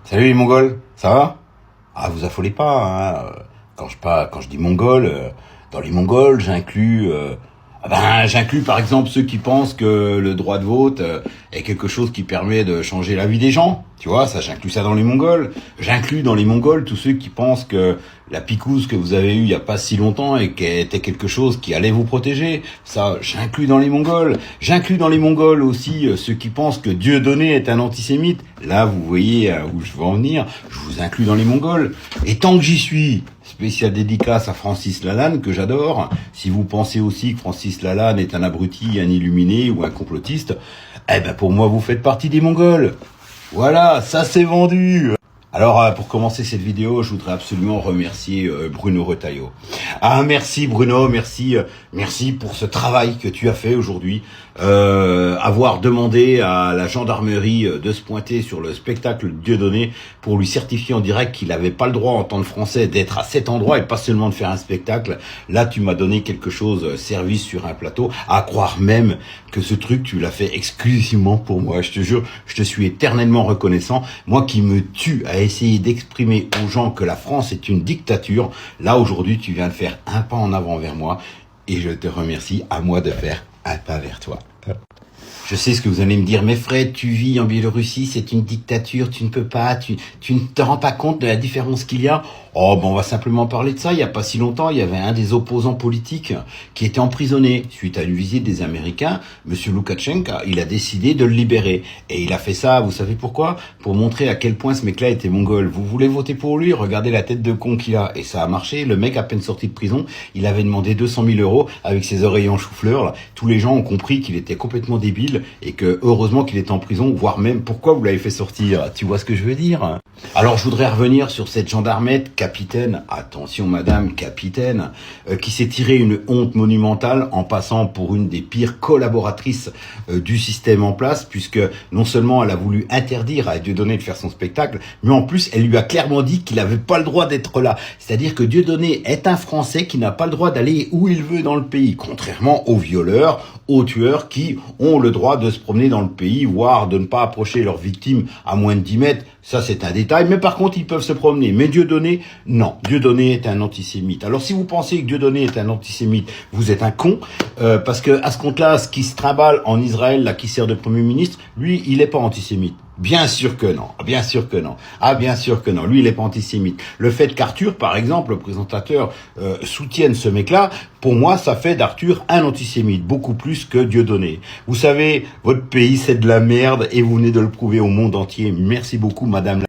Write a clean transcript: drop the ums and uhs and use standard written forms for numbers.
Salut les Mongols, ça va? Ah, vous affolez pas, hein. Quand je dis Mongols, dans les Mongols, j'inclus par exemple ceux qui pensent que le droit de vote est quelque chose qui permet de changer la vie des gens. Tu vois, ça, j'inclus ça dans les Mongols. J'inclus dans les Mongols tous ceux qui pensent que la picouse que vous avez eue il y a pas si longtemps et qui était quelque chose qui allait vous protéger. Ça, j'inclus dans les Mongols. J'inclus dans les Mongols aussi ceux qui pensent que Dieudonné est un antisémite. Là, vous voyez où je veux en venir. Je vous inclus dans les Mongols. Et tant que j'y suis, spécial dédicace à Francis Lalanne, que j'adore. Si vous pensez aussi que Francis Lalanne est un abruti, un illuminé ou un complotiste, eh ben pour moi, vous faites partie des Mongols. Voilà, ça c'est vendu. Alors pour commencer cette vidéo, je voudrais absolument remercier Bruno Retailleau. Ah merci Bruno, merci pour ce travail que tu as fait aujourd'hui. Avoir demandé à la gendarmerie de se pointer sur le spectacle de Dieudonné pour lui certifier en direct qu'il n'avait pas le droit en tant que Français d'être à cet endroit et pas seulement de faire un spectacle. Là tu m'as donné quelque chose, service sur un plateau, à croire même que ce truc tu l'as fait exclusivement pour moi. Je te jure, je te suis éternellement reconnaissant. Moi qui me tue à essayer d'exprimer aux gens que la France est une dictature, là aujourd'hui tu viens de faire un pas en avant vers moi et je te remercie, à moi de faire un pas vers toi. Je sais ce que vous allez me dire, mais Fred, tu vis en Biélorussie, c'est une dictature, tu ne peux pas, tu ne te rends pas compte de la différence qu'il y a. Oh, bon, on va simplement parler de ça. Il y a pas si longtemps, il y avait un des opposants politiques qui était emprisonné suite à une visite des Américains. Monsieur Loukachenko, il a décidé de le libérer. Et il a fait ça, vous savez pourquoi? Pour montrer à quel point ce mec-là était mongol. Vous voulez voter pour lui? Regardez la tête de con qu'il a. Et ça a marché. Le mec, à peine sorti de prison, il avait demandé 200 000 € avec ses oreillers en chou-fleur, là. Tous les gens ont compris qu'il était complètement débile et que heureusement qu'il est en prison, voire même pourquoi vous l'avez fait sortir. Tu vois ce que je veux dire? Alors je voudrais revenir sur cette gendarmette capitaine, attention madame capitaine, qui s'est tiré une honte monumentale en passant pour une des pires collaboratrices du système en place, puisque non seulement elle a voulu interdire à Dieudonné de faire son spectacle, mais en plus elle lui a clairement dit qu'il n'avait pas le droit d'être là. C'est-à-dire que Dieudonné est un Français qui n'a pas le droit d'aller où il veut dans le pays, contrairement aux violeurs, aux tueurs qui ont le droit de se promener dans le pays, voire de ne pas approcher leurs victimes à moins de 10 mètres. Ça, c'est un détail, mais par contre, ils peuvent se promener. Mais Dieudonné, non. Dieudonné est un antisémite. Alors, si vous pensez que Dieudonné est un antisémite, vous êtes un con, parce que à ce compte-là, ce qui se trimballe en Israël, là, qui sert de Premier ministre, lui, il est pas antisémite. Bien sûr que non, bien sûr que non. Ah, bien sûr que non, lui il est pas antisémite. Le fait qu'Arthur, par exemple, le présentateur, soutienne ce mec-là, pour moi ça fait d'Arthur un antisémite, beaucoup plus que Dieudonné. Vous savez, votre pays c'est de la merde et vous venez de le prouver au monde entier. Merci beaucoup madame.